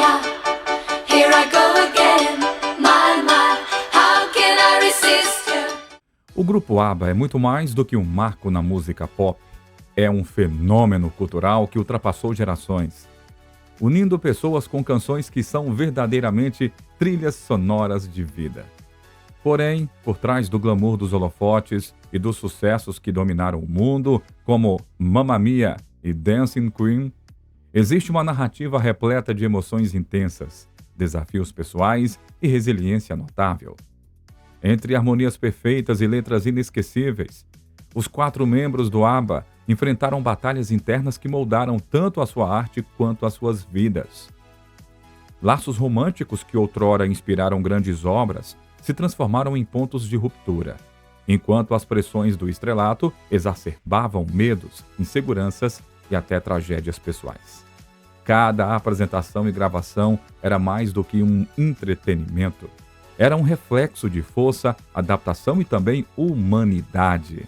mia, here I go again. My, how can I resist you? O grupo ABBA é muito mais do que um marco na música pop. É um fenômeno cultural que ultrapassou gerações, unindo pessoas com canções que são verdadeiramente trilhas sonoras de vida. Porém, por trás do glamour dos holofotes e dos sucessos que dominaram o mundo, como Mamma Mia e Dancing Queen, existe uma narrativa repleta de emoções intensas, desafios pessoais e resiliência notável. Entre harmonias perfeitas e letras inesquecíveis, os 4 membros do ABBA enfrentaram batalhas internas que moldaram tanto a sua arte quanto as suas vidas. Laços românticos que outrora inspiraram grandes obras se transformaram em pontos de ruptura, enquanto as pressões do estrelato exacerbavam medos, inseguranças e até tragédias pessoais. Cada apresentação e gravação era mais do que um entretenimento. Era um reflexo de força, adaptação e também humanidade.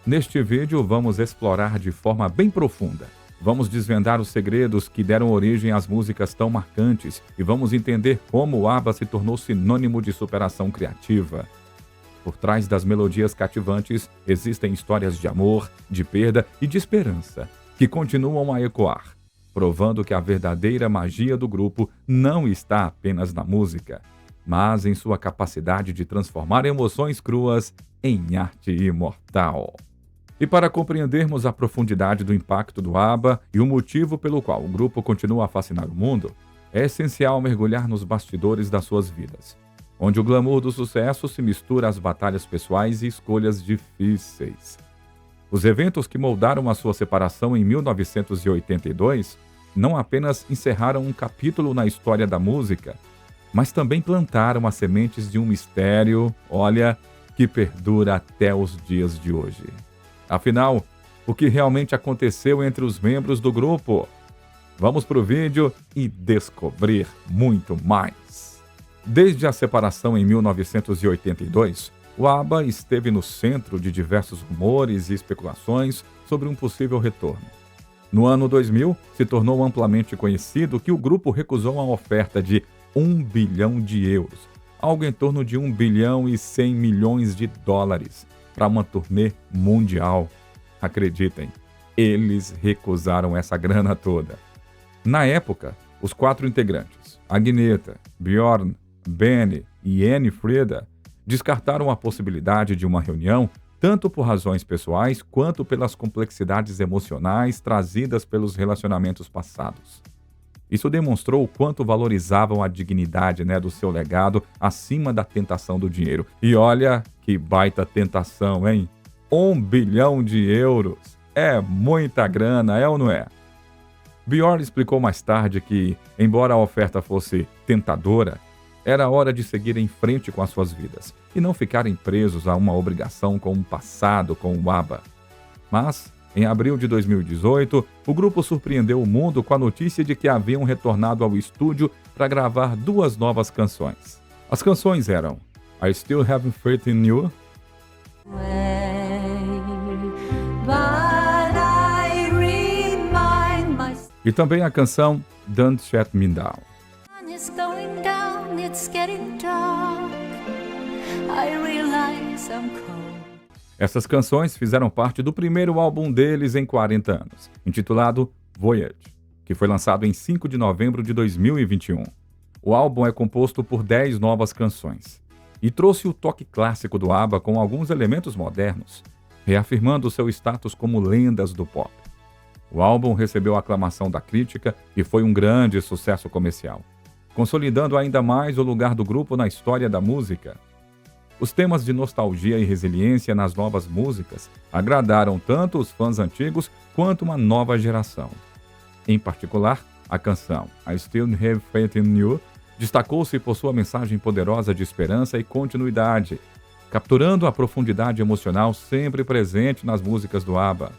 Neste vídeo, vamos explorar de forma bem profunda. Vamos desvendar os segredos que deram origem às músicas tão marcantes e vamos entender como o ABBA se tornou sinônimo de superação criativa. Por trás das melodias cativantes existem histórias de amor, de perda e de esperança, que continuam a ecoar, provando que a verdadeira magia do grupo não está apenas na música, mas em sua capacidade de transformar emoções cruas em arte imortal. E para compreendermos a profundidade do impacto do ABBA e o motivo pelo qual o grupo continua a fascinar o mundo, é essencial mergulhar nos bastidores das suas vidas, onde o glamour do sucesso se mistura às batalhas pessoais e escolhas difíceis. Os eventos que moldaram a sua separação em 1982 não apenas encerraram um capítulo na história da música, mas também plantaram as sementes de um mistério, que perdura até os dias de hoje. Afinal, o que realmente aconteceu entre os membros do grupo? Vamos para o vídeo e descobrir muito mais. Desde a separação em 1982, o ABBA esteve no centro de diversos rumores e especulações sobre um possível retorno. No ano 2000, se tornou amplamente conhecido que o grupo recusou uma oferta de 1 bilhão de euros, algo em torno de 1 bilhão e 100 milhões de dólares, para uma turnê mundial. Acreditem, eles recusaram essa grana toda. Na época, os 4 integrantes, Agnetha, Björn, Benny e Annie Frida, descartaram a possibilidade de uma reunião tanto por razões pessoais quanto pelas complexidades emocionais trazidas pelos relacionamentos passados. Isso demonstrou o quanto valorizavam a dignidade, do seu legado acima da tentação do dinheiro. E olha que baita tentação, hein? 1 bilhão de euros. É muita grana, é ou não é? Björn explicou mais tarde que, embora a oferta fosse tentadora, era hora de seguir em frente com as suas vidas e não ficarem presos a uma obrigação com um passado com o ABBA. Mas, em abril de 2018, o grupo surpreendeu o mundo com a notícia de que haviam retornado ao estúdio para gravar 2 novas canções. As canções eram I Still Have Faith in You e também a canção Don't Shut Me Down. It's going down, it's getting dark. I realize I'm cold. Essas canções fizeram parte do primeiro álbum deles em 40 anos, intitulado Voyage, que foi lançado em 5 de novembro de 2021. O álbum é composto por 10 novas canções e trouxe o toque clássico do ABBA com alguns elementos modernos, reafirmando seu status como lendas do pop. O álbum recebeu a aclamação da crítica e foi um grande sucesso comercial, consolidando ainda mais o lugar do grupo na história da música. Os temas de nostalgia e resiliência nas novas músicas agradaram tanto os fãs antigos quanto uma nova geração. Em particular, a canção I Still Have Faith in You destacou-se por sua mensagem poderosa de esperança e continuidade, capturando a profundidade emocional sempre presente nas músicas do ABBA.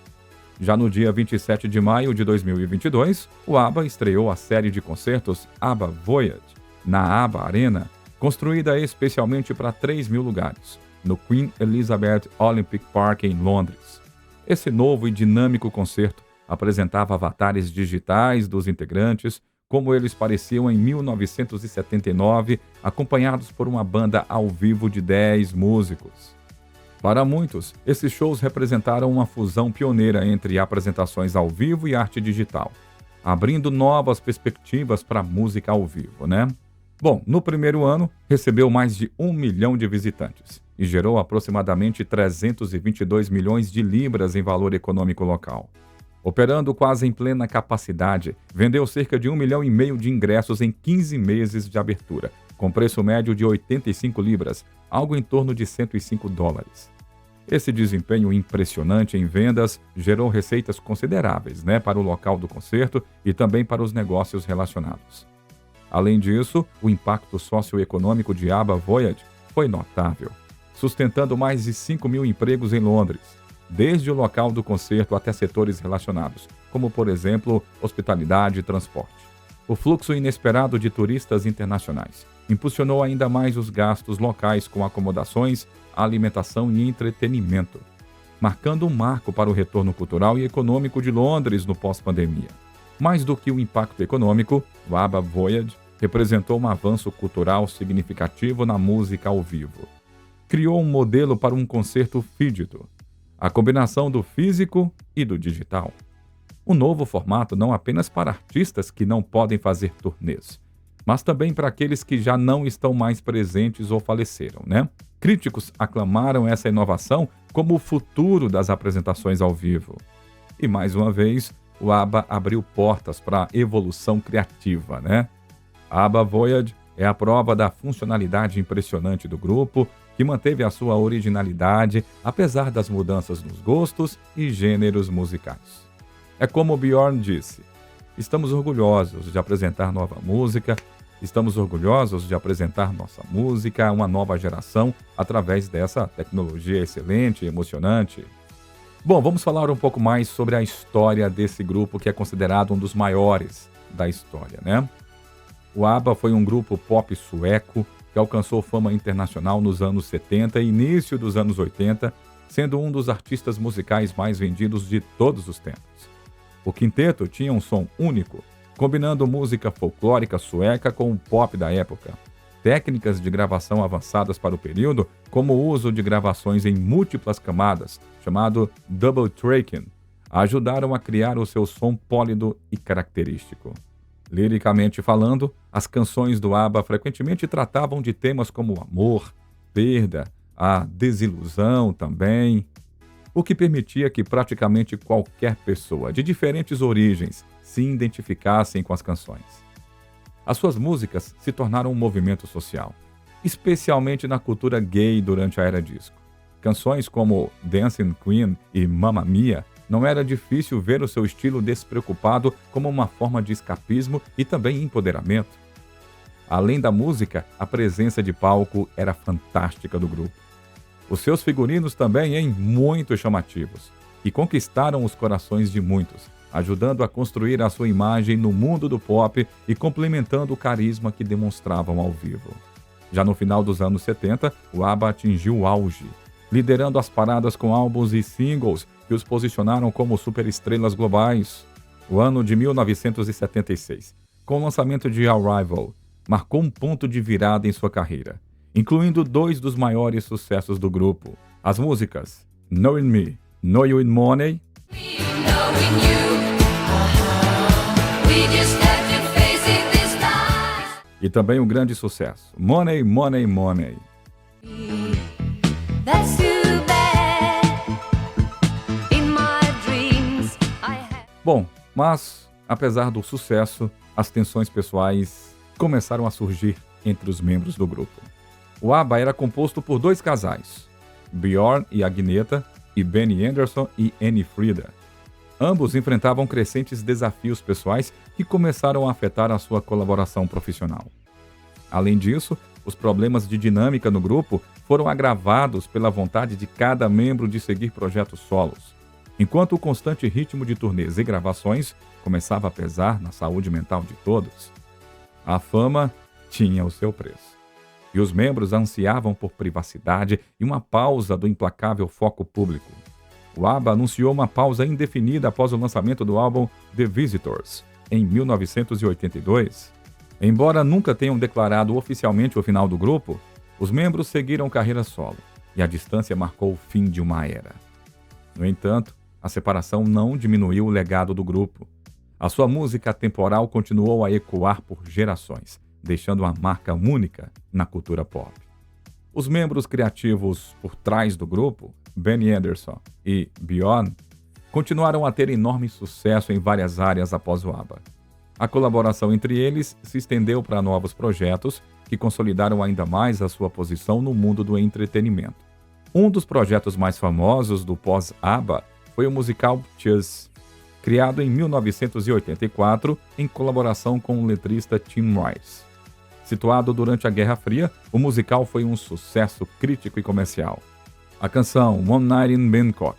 Já no dia 27 de maio de 2022, o ABBA estreou a série de concertos ABBA Voyage, na ABBA Arena, construída especialmente para 3.000 lugares, no Queen Elizabeth Olympic Park, em Londres. Esse novo e dinâmico concerto apresentava avatares digitais dos integrantes, como eles pareciam em 1979, acompanhados por uma banda ao vivo de 10 músicos. Para muitos, esses shows representaram uma fusão pioneira entre apresentações ao vivo e arte digital, abrindo novas perspectivas para a música ao vivo, né? Bom, no primeiro ano, recebeu mais de 1 milhão de visitantes e gerou aproximadamente 322 milhões de libras em valor econômico local. Operando quase em plena capacidade, vendeu cerca de 1,5 milhão de ingressos em 15 meses de abertura, com preço médio de 85 libras, algo em torno de $105. Esse desempenho impressionante em vendas gerou receitas consideráveis, para o local do concerto e também para os negócios relacionados. Além disso, o impacto socioeconômico de ABBA Voyage foi notável, sustentando mais de 5 mil empregos em Londres, desde o local do concerto até setores relacionados, como, por exemplo, hospitalidade e transporte. O fluxo inesperado de turistas internacionais impulsionou ainda mais os gastos locais com acomodações, alimentação e entretenimento, marcando um marco para o retorno cultural e econômico de Londres no pós-pandemia. Mais do que o impacto econômico, o ABBA Voyage representou um avanço cultural significativo na música ao vivo. Criou um modelo para um concerto fígito, a combinação do físico e do digital. Um novo formato não apenas para artistas que não podem fazer turnês, mas também para aqueles que já não estão mais presentes ou faleceram, Críticos aclamaram essa inovação como o futuro das apresentações ao vivo. E mais uma vez, o ABBA abriu portas para a evolução criativa, A ABBA Voyage é a prova da funcionalidade impressionante do grupo, que manteve a sua originalidade apesar das mudanças nos gostos e gêneros musicais. É como Bjorn disse: estamos orgulhosos de apresentar nova música, estamos orgulhosos de apresentar nossa música a uma nova geração através dessa tecnologia excelente e emocionante. Bom, vamos falar um pouco mais sobre a história desse grupo que é considerado um dos maiores da história, O ABBA foi um grupo pop sueco que alcançou fama internacional nos anos 70 e início dos anos 80, sendo um dos artistas musicais mais vendidos de todos os tempos. O quinteto tinha um som único, combinando música folclórica sueca com o pop da época. Técnicas de gravação avançadas para o período, como o uso de gravações em múltiplas camadas, chamado double tracking, ajudaram a criar o seu som pólido e característico. Liricamente falando, as canções do ABBA frequentemente tratavam de temas como o amor, perda, a desilusão também, o que permitia que praticamente qualquer pessoa de diferentes origens se identificassem com as canções. As suas músicas se tornaram um movimento social, especialmente na cultura gay durante a era disco. Canções como Dancing Queen e Mamma Mia, não era difícil ver o seu estilo despreocupado como uma forma de escapismo e também empoderamento. Além da música, a presença de palco era fantástica do grupo. Os seus figurinos também muito chamativos e conquistaram os corações de muitos, ajudando a construir a sua imagem no mundo do pop e complementando o carisma que demonstravam ao vivo. Já no final dos anos 70, o ABBA atingiu o auge, liderando as paradas com álbuns e singles que os posicionaram como superestrelas globais. O ano de 1976, com o lançamento de Arrival, marcou um ponto de virada em sua carreira, incluindo 2 dos maiores sucessos do grupo, as músicas Knowing Me, Know You in Money e também um grande sucesso, Money, Money, Money. That's too bad. In my dreams, I have... Bom, mas, apesar do sucesso, as tensões pessoais começaram a surgir entre os membros do grupo. O ABBA era composto por 2 casais, Bjorn e Agneta, e Benny Andersson e Annie Frida. Ambos enfrentavam crescentes desafios pessoais que começaram a afetar a sua colaboração profissional. Além disso, os problemas de dinâmica no grupo foram agravados pela vontade de cada membro de seguir projetos solos, enquanto o constante ritmo de turnês e gravações começava a pesar na saúde mental de todos. A fama tinha o seu preço, e os membros ansiavam por privacidade e uma pausa do implacável foco público. O ABBA anunciou uma pausa indefinida após o lançamento do álbum The Visitors, em 1982. Embora nunca tenham declarado oficialmente o final do grupo, os membros seguiram carreira solo e a distância marcou o fim de uma era. No entanto, a separação não diminuiu o legado do grupo. A sua música atemporal continuou a ecoar por gerações, deixando uma marca única na cultura pop. Os membros criativos por trás do grupo, Benny Andersson e Bjorn, continuaram a ter enorme sucesso em várias áreas após o ABBA. A colaboração entre eles se estendeu para novos projetos que consolidaram ainda mais a sua posição no mundo do entretenimento. Um dos projetos mais famosos do pós-ABBA foi o musical Cheers, criado em 1984 em colaboração com o letrista Tim Rice. Situado durante a Guerra Fria, o musical foi um sucesso crítico e comercial. A canção One Night in Bangkok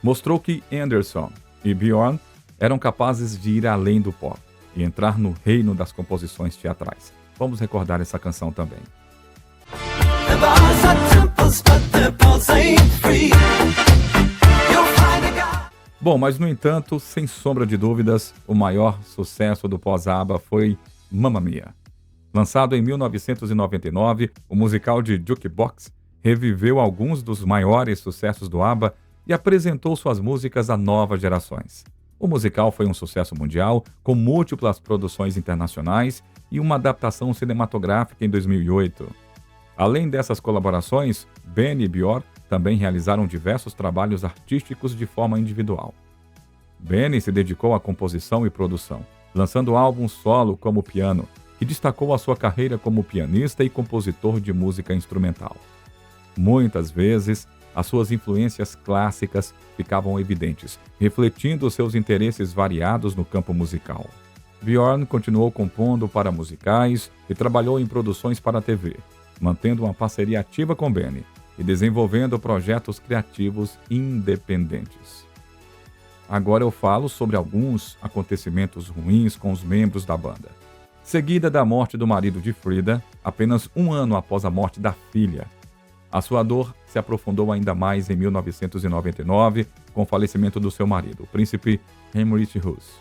mostrou que Andersson e Bjorn eram capazes de ir além do pop e entrar no reino das composições teatrais. Vamos recordar essa canção também. Bom, mas no entanto, sem sombra de dúvidas, o maior sucesso do pós-ABBA foi Mamma Mia. Lançado em 1999, o musical de Jukebox reviveu alguns dos maiores sucessos do ABBA e apresentou suas músicas a novas gerações. O musical foi um sucesso mundial, com múltiplas produções internacionais e uma adaptação cinematográfica em 2008. Além dessas colaborações, Benny e Bjorn também realizaram diversos trabalhos artísticos de forma individual. Benny se dedicou à composição e produção, lançando álbuns solo como Piano, que destacou a sua carreira como pianista e compositor de música instrumental. Muitas vezes, as suas influências clássicas ficavam evidentes, refletindo seus interesses variados no campo musical. Bjorn continuou compondo para musicais e trabalhou em produções para a TV, mantendo uma parceria ativa com Benny e desenvolvendo projetos criativos independentes. Agora eu falo sobre alguns acontecimentos ruins com os membros da banda. Seguida da morte do marido de Frida, apenas um ano após a morte da filha, a sua dor se aprofundou ainda mais em 1999 com o falecimento do seu marido, o príncipe Heinrich Huss.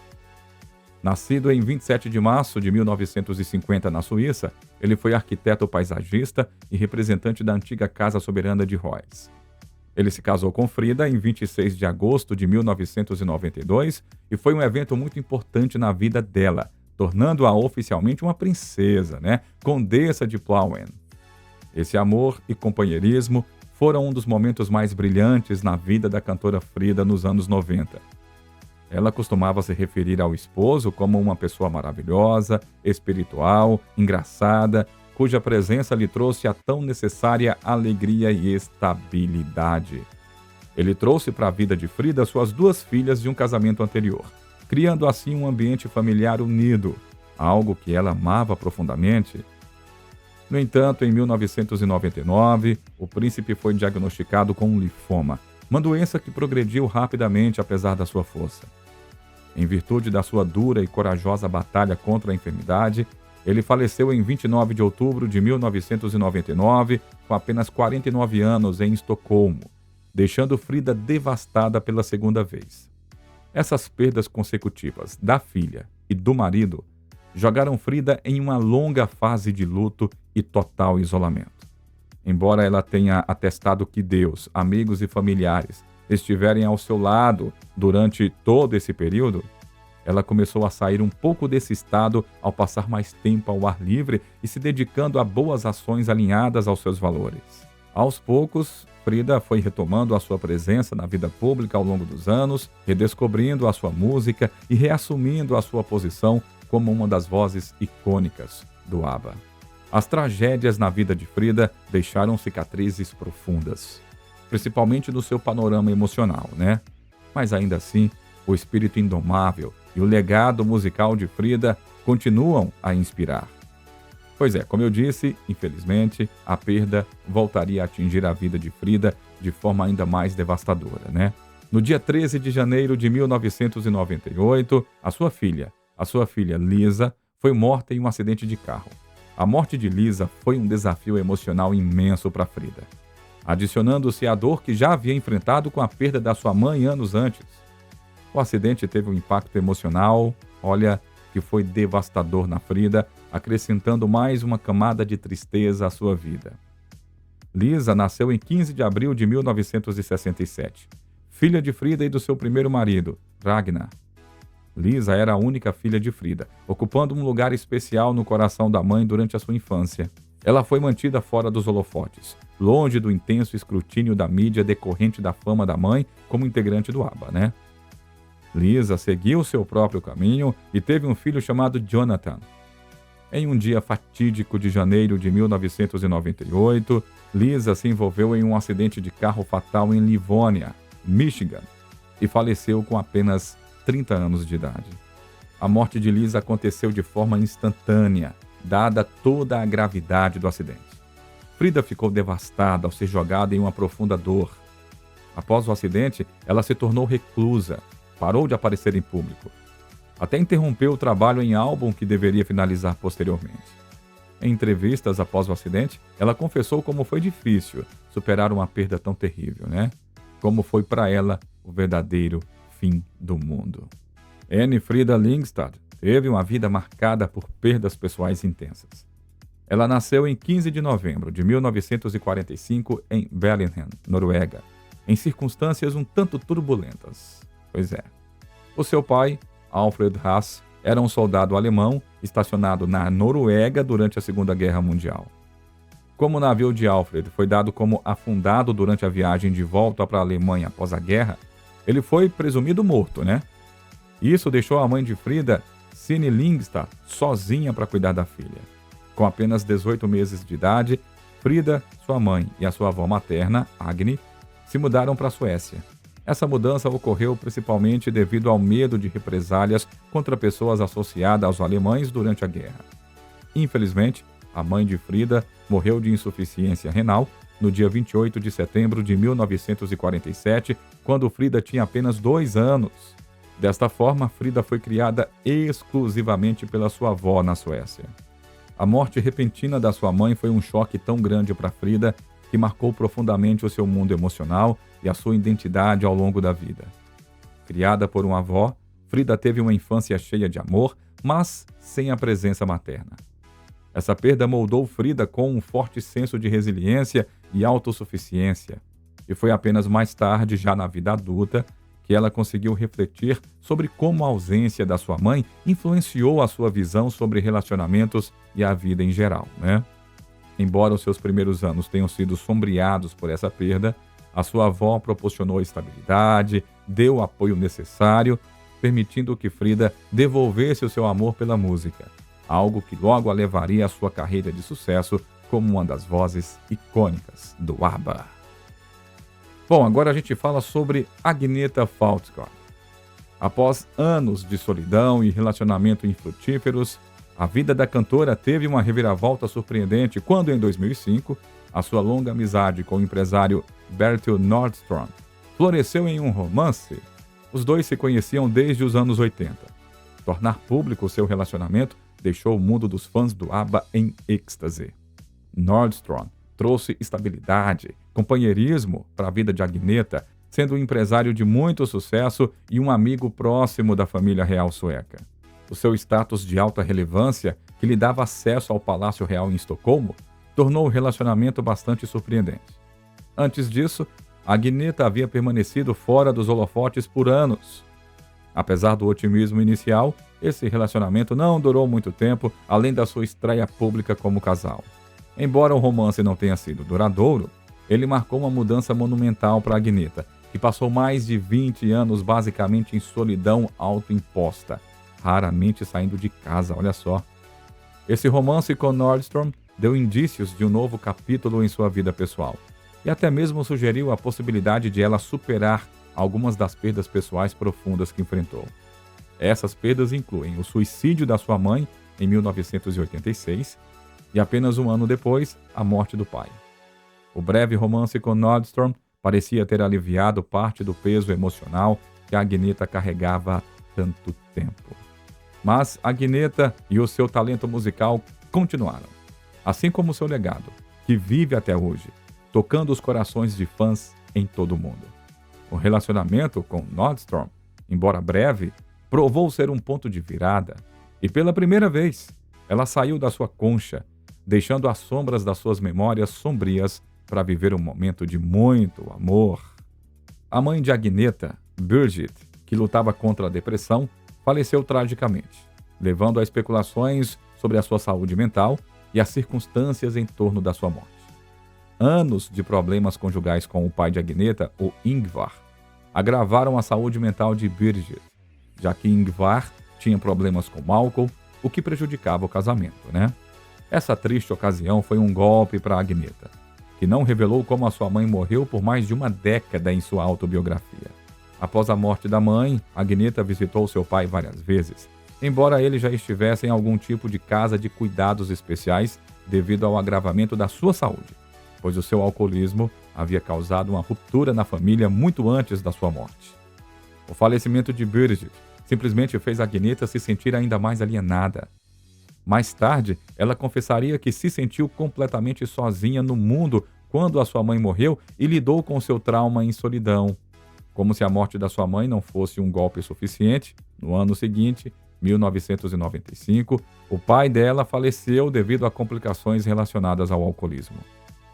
Nascido em 27 de março de 1950 na Suíça, ele foi arquiteto paisagista e representante da antiga Casa Soberana de Reuss. Ele se casou com Frida em 26 de agosto de 1992 e foi um evento muito importante na vida dela, tornando-a oficialmente uma princesa, Condessa de Plauen. Esse amor e companheirismo foram um dos momentos mais brilhantes na vida da cantora Frida nos anos 90. Ela costumava se referir ao esposo como uma pessoa maravilhosa, espiritual, engraçada, cuja presença lhe trouxe a tão necessária alegria e estabilidade. Ele trouxe para a vida de Frida suas duas filhas de um casamento anterior, criando assim um ambiente familiar unido, algo que ela amava profundamente. No entanto, em 1999, o príncipe foi diagnosticado com um linfoma, uma doença que progrediu rapidamente apesar da sua força. Em virtude da sua dura e corajosa batalha contra a enfermidade, ele faleceu em 29 de outubro de 1999, com apenas 49 anos, em Estocolmo, deixando Frida devastada pela segunda vez. Essas perdas consecutivas da filha e do marido jogaram Frida em uma longa fase de luto e total isolamento. Embora ela tenha atestado que Deus, amigos e familiares estiverem ao seu lado durante todo esse período, ela começou a sair um pouco desse estado ao passar mais tempo ao ar livre e se dedicando a boas ações alinhadas aos seus valores. Aos poucos, Frida foi retomando a sua presença na vida pública ao longo dos anos, redescobrindo a sua música e reassumindo a sua posição como uma das vozes icônicas do ABBA. As tragédias na vida de Frida deixaram cicatrizes profundas, principalmente no seu panorama emocional, Mas ainda assim, o espírito indomável e o legado musical de Frida continuam a inspirar. Pois é, como eu disse, infelizmente, a perda voltaria a atingir a vida de Frida de forma ainda mais devastadora, No dia 13 de janeiro de 1998, a sua filha Lisa, foi morta em um acidente de carro. A morte de Lisa foi um desafio emocional imenso para Frida, adicionando-se à dor que já havia enfrentado com a perda da sua mãe anos antes. O acidente teve um impacto emocional, que foi devastador na Frida, acrescentando mais uma camada de tristeza à sua vida. Lisa nasceu em 15 de abril de 1967, filha de Frida e do seu primeiro marido, Ragnar. Lisa era a única filha de Frida, ocupando um lugar especial no coração da mãe durante a sua infância. Ela foi mantida fora dos holofotes, longe do intenso escrutínio da mídia decorrente da fama da mãe como integrante do ABBA, né? Lisa seguiu seu próprio caminho e teve um filho chamado Jonathan. Em um dia fatídico de janeiro de 1998, Lisa se envolveu em um acidente de carro fatal em Livonia, Michigan, e faleceu com apenas 30 anos de idade. A morte de Lisa aconteceu de forma instantânea, dada toda a gravidade do acidente. Frida ficou devastada ao ser jogada em uma profunda dor. Após o acidente, ela se tornou reclusa, parou de aparecer em público. Até interrompeu o trabalho em álbum que deveria finalizar posteriormente. Em entrevistas após o acidente, ela confessou como foi difícil superar uma perda tão terrível, né? Como foi para ela o verdadeiro fim do mundo. Anne Frida Lyngstad teve uma vida marcada por perdas pessoais intensas. Ela nasceu em 15 de novembro de 1945 em Bellingham, Noruega, em circunstâncias um tanto turbulentas. Pois é. O seu pai, Alfred Haas, era um soldado alemão estacionado na Noruega durante a Segunda Guerra Mundial. Como o navio de Alfred foi dado como afundado durante a viagem de volta para a Alemanha após a guerra, ele foi presumido morto, né? Isso deixou a mãe de Frida, Signe Lyngstad, sozinha para cuidar da filha. Com apenas 18 meses de idade, Frida, sua mãe e a sua avó materna, Agni, se mudaram para a Suécia. Essa mudança ocorreu principalmente devido ao medo de represálias contra pessoas associadas aos alemães durante a guerra. Infelizmente, a mãe de Frida morreu de insuficiência renal no dia 28 de setembro de 1947, quando Frida tinha apenas 2 anos. Desta forma, Frida foi criada exclusivamente pela sua avó na Suécia. A morte repentina da sua mãe foi um choque tão grande para Frida que marcou profundamente o seu mundo emocional e a sua identidade ao longo da vida. Criada por uma avó, Frida teve uma infância cheia de amor, mas sem a presença materna. Essa perda moldou Frida com um forte senso de resiliência e autossuficiência, e foi apenas mais tarde, já na vida adulta, que ela conseguiu refletir sobre como a ausência da sua mãe influenciou a sua visão sobre relacionamentos e a vida em geral, né? Embora os seus primeiros anos tenham sido sombreados por essa perda, a sua avó proporcionou estabilidade, deu o apoio necessário, permitindo que Frida devolvesse o seu amor pela música, algo que logo a levaria à sua carreira de sucesso como uma das vozes icônicas do ABBA. Bom, agora a gente fala sobre Agnetha Fältskog. Após anos de solidão e relacionamento infrutíferos, a vida da cantora teve uma reviravolta surpreendente quando, em 2005, a sua longa amizade com o empresário Bertil Nordström floresceu em um romance. Os dois se conheciam desde os anos 80. Tornar público seu relacionamento deixou o mundo dos fãs do ABBA em êxtase. Nordström trouxe estabilidade, companheirismo para a vida de Agnetha, sendo um empresário de muito sucesso e um amigo próximo da família real sueca. O seu status de alta relevância, que lhe dava acesso ao Palácio Real em Estocolmo, tornou o relacionamento bastante surpreendente. Antes disso, Agnetha havia permanecido fora dos holofotes por anos. Apesar do otimismo inicial, esse relacionamento não durou muito tempo, além da sua estreia pública como casal. Embora o romance não tenha sido duradouro, ele marcou uma mudança monumental para Agnetha, que passou mais de 20 anos basicamente em solidão autoimposta, raramente saindo de casa, olha só. Esse romance com Nordström deu indícios de um novo capítulo em sua vida pessoal, e até mesmo sugeriu a possibilidade de ela superar algumas das perdas pessoais profundas que enfrentou. Essas perdas incluem o suicídio da sua mãe em 1986 e apenas um ano depois, a morte do pai. O breve romance com Nordström parecia ter aliviado parte do peso emocional que a Agnetha carregava há tanto tempo. Mas Agnetha e o seu talento musical continuaram, assim como o seu legado, que vive até hoje, tocando os corações de fãs em todo o mundo. O relacionamento com Nordström, embora breve, provou ser um ponto de virada. E pela primeira vez, ela saiu da sua concha, deixando as sombras das suas memórias sombrias para viver um momento de muito amor. A mãe de Agneta, Birgit, que lutava contra a depressão, faleceu tragicamente, levando a especulações sobre a sua saúde mental e as circunstâncias em torno da sua morte. Anos de problemas conjugais com o pai de Agneta, o Ingvar, agravaram a saúde mental de Birgit, já que Ingvar tinha problemas com álcool, o que prejudicava o casamento, né? Essa triste ocasião foi um golpe para Agneta, que não revelou como a sua mãe morreu por mais de uma década em sua autobiografia. Após a morte da mãe, Agneta visitou seu pai várias vezes, embora ele já estivesse em algum tipo de casa de cuidados especiais devido ao agravamento da sua saúde, pois o seu alcoolismo havia causado uma ruptura na família muito antes da sua morte. O falecimento de Birgit simplesmente fez Agneta se sentir ainda mais alienada. Mais tarde, ela confessaria que se sentiu completamente sozinha no mundo quando a sua mãe morreu e lidou com seu trauma em solidão. Como se a morte da sua mãe não fosse um golpe suficiente, no ano seguinte, 1995, o pai dela faleceu devido a complicações relacionadas ao alcoolismo.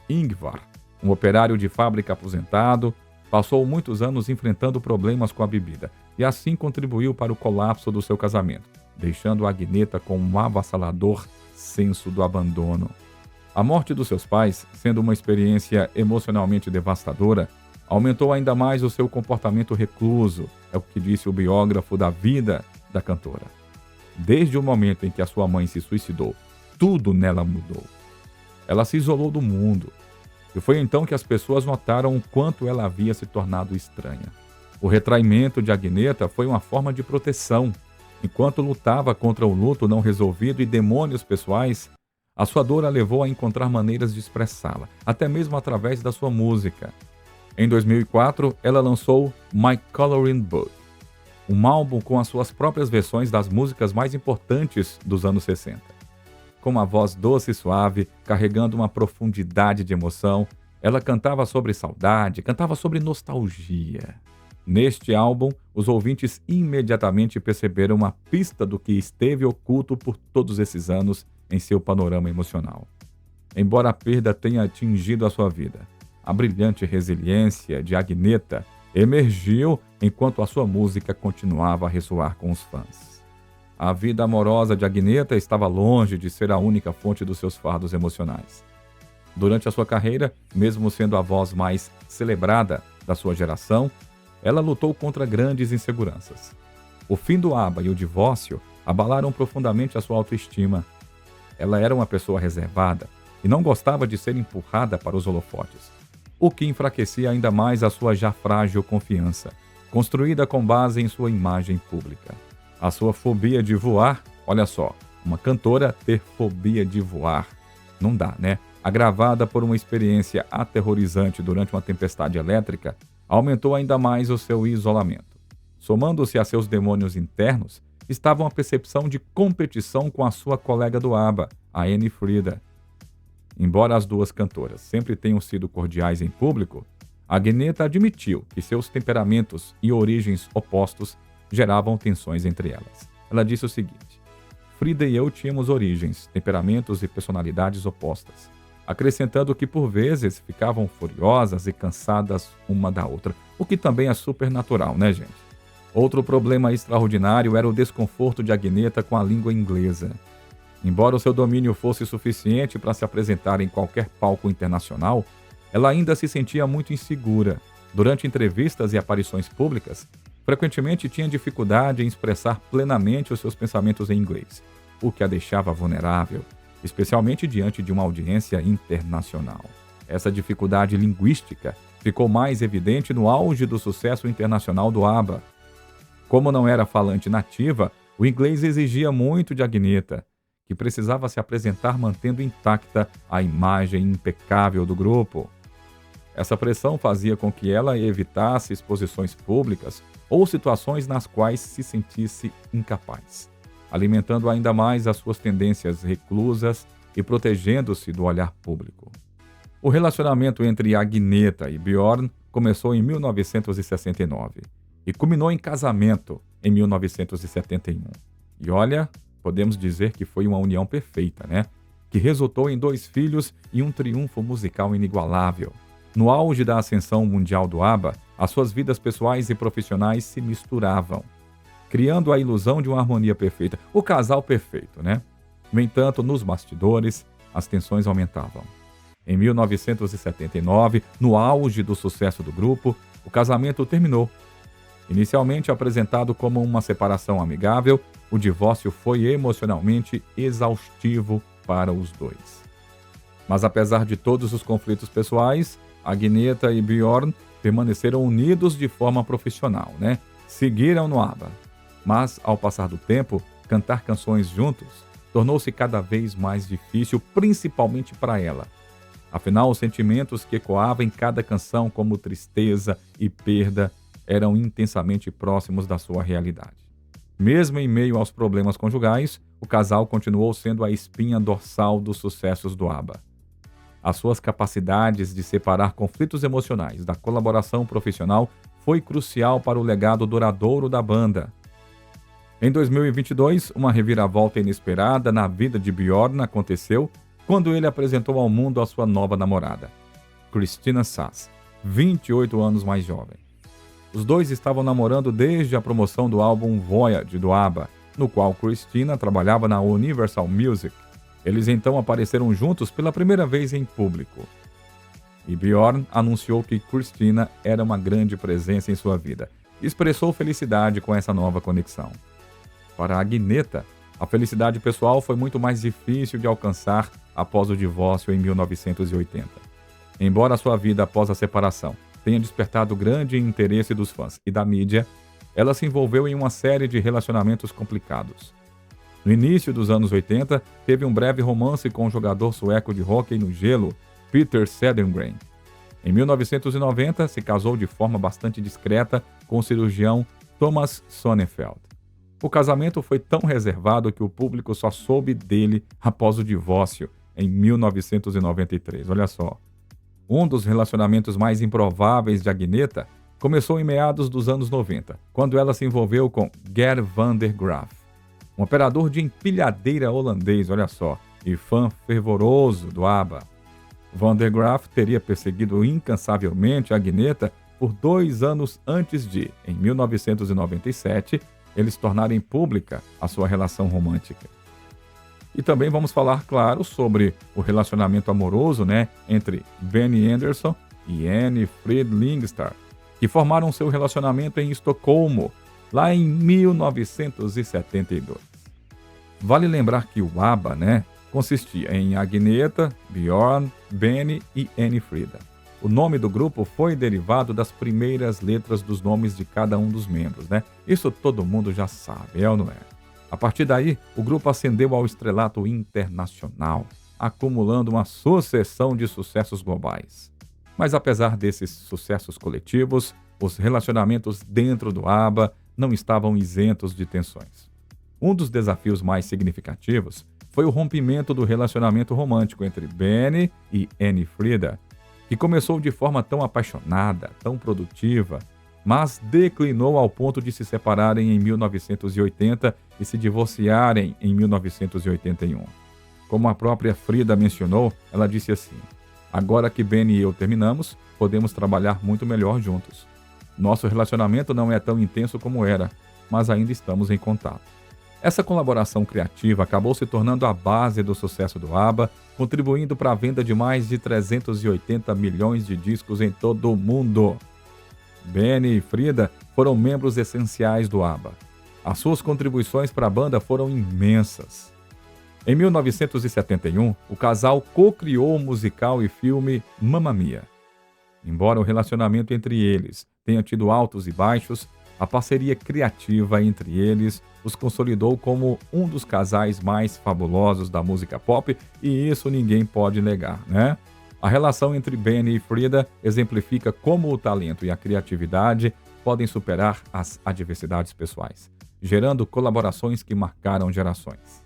Ingvar, um operário de fábrica aposentado, passou muitos anos enfrentando problemas com a bebida e assim contribuiu para o colapso do seu casamento, deixando Agneta com um avassalador senso do abandono. A morte dos seus pais, sendo uma experiência emocionalmente devastadora, aumentou ainda mais o seu comportamento recluso, é o que disse o biógrafo da vida da cantora. Desde o momento em que a sua mãe se suicidou, tudo nela mudou. Ela se isolou do mundo, e foi então que as pessoas notaram o quanto ela havia se tornado estranha. O retraimento de Agneta foi uma forma de proteção. Enquanto lutava contra o luto não resolvido e demônios pessoais, a sua dor a levou a encontrar maneiras de expressá-la, até mesmo através da sua música. Em 2004, ela lançou My Coloring Book, um álbum com as suas próprias versões das músicas mais importantes dos anos 60. Com uma voz doce e suave, carregando uma profundidade de emoção, ela cantava sobre saudade, cantava sobre nostalgia. Neste álbum, os ouvintes imediatamente perceberam uma pista do que esteve oculto por todos esses anos em seu panorama emocional. Embora a perda tenha atingido a sua vida, a brilhante resiliência de Agneta emergiu enquanto a sua música continuava a ressoar com os fãs. A vida amorosa de Agneta estava longe de ser a única fonte dos seus fardos emocionais. Durante a sua carreira, mesmo sendo a voz mais celebrada da sua geração, ela lutou contra grandes inseguranças. O fim do ABBA e o divórcio abalaram profundamente a sua autoestima. Ela era uma pessoa reservada e não gostava de ser empurrada para os holofotes, o que enfraquecia ainda mais a sua já frágil confiança, construída com base em sua imagem pública. A sua fobia de voar, olha só, uma cantora ter fobia de voar, não dá, né? Agravada por uma experiência aterrorizante durante uma tempestade elétrica, aumentou ainda mais o seu isolamento. Somando-se a seus demônios internos, estava uma percepção de competição com a sua colega do ABBA, a Anne Frida. Embora as duas cantoras sempre tenham sido cordiais em público, Agneta admitiu que seus temperamentos e origens opostos geravam tensões entre elas. Ela disse o seguinte: Frida e eu tínhamos origens, temperamentos e personalidades opostas, acrescentando que por vezes ficavam furiosas e cansadas uma da outra, o que também é super natural, né, gente? Outro problema extraordinário era o desconforto de Agneta com a língua inglesa. Embora o seu domínio fosse suficiente para se apresentar em qualquer palco internacional, ela ainda se sentia muito insegura. Durante entrevistas e aparições públicas, frequentemente tinha dificuldade em expressar plenamente os seus pensamentos em inglês, o que a deixava vulnerável, especialmente diante de uma audiência internacional. Essa dificuldade linguística ficou mais evidente no auge do sucesso internacional do ABBA. Como não era falante nativa, o inglês exigia muito de Agneta, que precisava se apresentar mantendo intacta a imagem impecável do grupo. Essa pressão fazia com que ela evitasse exposições públicas ou situações nas quais se sentisse incapaz, alimentando ainda mais as suas tendências reclusas e protegendo-se do olhar público. O relacionamento entre Agneta e Björn começou em 1969 e culminou em casamento em 1971. E olha, Podemos dizer que foi uma união perfeita, né? Que resultou em 2 filhos e um triunfo musical inigualável. No auge da ascensão mundial do ABBA, as suas vidas pessoais e profissionais se misturavam, criando a ilusão de uma harmonia perfeita, o casal perfeito, né? No entanto, nos bastidores, as tensões aumentavam. Em 1979, no auge do sucesso do grupo, o casamento terminou. Inicialmente apresentado como uma separação amigável, o divórcio foi emocionalmente exaustivo para os dois. Mas apesar de todos os conflitos pessoais, Agnetha e Björn permaneceram unidos de forma profissional, né? Seguiram no ABBA. Mas, ao passar do tempo, cantar canções juntos tornou-se cada vez mais difícil, principalmente para ela. Afinal, os sentimentos que ecoavam em cada canção, como tristeza e perda, eram intensamente próximos da sua realidade. Mesmo em meio aos problemas conjugais, o casal continuou sendo a espinha dorsal dos sucessos do ABBA. As suas capacidades de separar conflitos emocionais da colaboração profissional foi crucial para o legado duradouro da banda. Em 2022, uma reviravolta inesperada na vida de Björn aconteceu quando ele apresentou ao mundo a sua nova namorada, Christina Sass, 28 anos mais jovem. Os dois estavam namorando desde a promoção do álbum Voyage do ABBA, no qual Christina trabalhava na Universal Music. Eles então apareceram juntos pela primeira vez em público. E Björn anunciou que Christina era uma grande presença em sua vida e expressou felicidade com essa nova conexão. Para Agnetha, a felicidade pessoal foi muito mais difícil de alcançar após o divórcio em 1980. Embora sua vida após a separação tenha despertado grande interesse dos fãs e da mídia, ela se envolveu em uma série de relacionamentos complicados. No início dos anos 80, teve um breve romance com o jogador sueco de hóquei no gelo, Peter Cedergren. Em 1990, se casou de forma bastante discreta com o cirurgião Thomas Sonnenfeld. O casamento foi tão reservado que o público só soube dele após o divórcio, em 1993. Olha só. Um dos relacionamentos mais improváveis de Agnetha começou em meados dos anos 90, quando ela se envolveu com Ger van der Graaf, um operador de empilhadeira holandês, olha só, e fã fervoroso do ABBA. Van der Graaf teria perseguido incansavelmente Agnetha por 2 anos antes de, em 1997, eles tornarem pública a sua relação romântica. E também vamos falar, claro, sobre o relacionamento amoroso, né, entre Benny Andersson e Annie Frid Lyngstad, que formaram seu relacionamento em Estocolmo, lá em 1972. Vale lembrar que o ABBA, né, consistia em Agnetha, Björn, Benny e Annie Frida. O nome do grupo foi derivado das primeiras letras dos nomes de cada um dos membros, né? Isso todo mundo já sabe, é ou não é? A partir daí, o grupo ascendeu ao estrelato internacional, acumulando uma sucessão de sucessos globais. Mas apesar desses sucessos coletivos, os relacionamentos dentro do ABBA não estavam isentos de tensões. Um dos desafios mais significativos foi o rompimento do relacionamento romântico entre Benny e Annie Frida, que começou de forma tão apaixonada, tão produtiva, mas declinou ao ponto de se separarem em 1980 e se divorciarem em 1981. Como a própria Frida mencionou, ela disse assim: "Agora que Benny e eu terminamos, podemos trabalhar muito melhor juntos. Nosso relacionamento não é tão intenso como era, mas ainda estamos em contato." Essa colaboração criativa acabou se tornando a base do sucesso do ABBA, contribuindo para a venda de mais de 380 milhões de discos em todo o mundo. Benny e Frida foram membros essenciais do ABBA. As suas contribuições para a banda foram imensas. Em 1971, o casal co-criou o musical e filme Mamma Mia. Embora o relacionamento entre eles tenha tido altos e baixos, a parceria criativa entre eles os consolidou como um dos casais mais fabulosos da música pop, e isso ninguém pode negar, né? A relação entre Benny e Frida exemplifica como o talento e a criatividade podem superar as adversidades pessoais, gerando colaborações que marcaram gerações.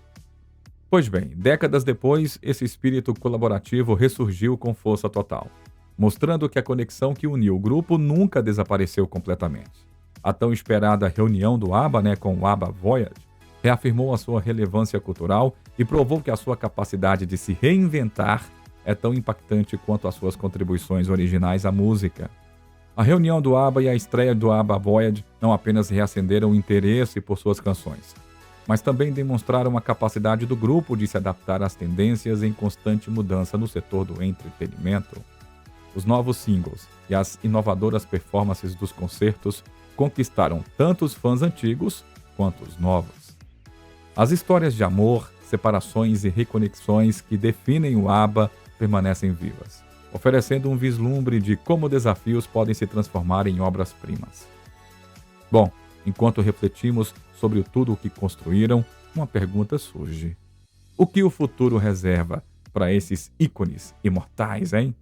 Pois bem, décadas depois, esse espírito colaborativo ressurgiu com força total, mostrando que a conexão que uniu o grupo nunca desapareceu completamente. A tão esperada reunião do ABBA, com o ABBA Voyage, reafirmou a sua relevância cultural e provou que a sua capacidade de se reinventar é tão impactante quanto as suas contribuições originais à música. A reunião do ABBA e a estreia do ABBA Voyage não apenas reacenderam o interesse por suas canções, mas também demonstraram a capacidade do grupo de se adaptar às tendências em constante mudança no setor do entretenimento. Os novos singles e as inovadoras performances dos concertos conquistaram tanto os fãs antigos quanto os novos. As histórias de amor, separações e reconexões que definem o ABBA permanecem vivas, oferecendo um vislumbre de como desafios podem se transformar em obras-primas. Bom, enquanto refletimos sobre tudo o que construíram, uma pergunta surge. O que o futuro reserva para esses ícones imortais, hein?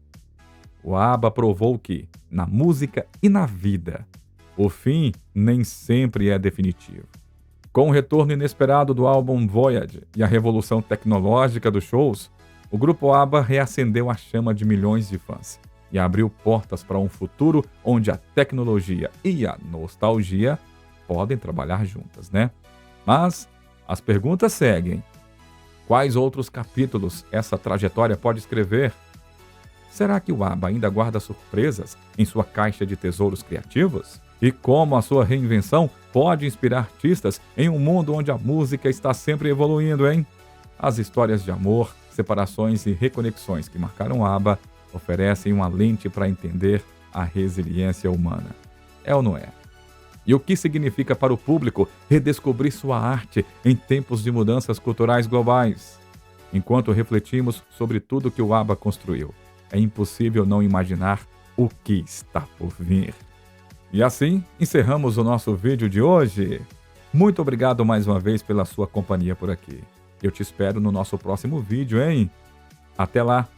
O ABBA provou que, na música e na vida, o fim nem sempre é definitivo. Com o retorno inesperado do álbum Voyage e a revolução tecnológica dos shows, o grupo ABBA reacendeu a chama de milhões de fãs e abriu portas para um futuro onde a tecnologia e a nostalgia podem trabalhar juntas, né? Mas as perguntas seguem. Quais outros capítulos essa trajetória pode escrever? Será que o ABBA ainda guarda surpresas em sua caixa de tesouros criativos? E como a sua reinvenção pode inspirar artistas em um mundo onde a música está sempre evoluindo, hein? As histórias de amor, separações e reconexões que marcaram o ABBA oferecem uma lente para entender a resiliência humana. É ou não é? E o que significa para o público redescobrir sua arte em tempos de mudanças culturais globais? Enquanto refletimos sobre tudo que o ABBA construiu, é impossível não imaginar o que está por vir. E assim, encerramos o nosso vídeo de hoje. Muito obrigado mais uma vez pela sua companhia por aqui. Eu te espero no nosso próximo vídeo, hein? Até lá!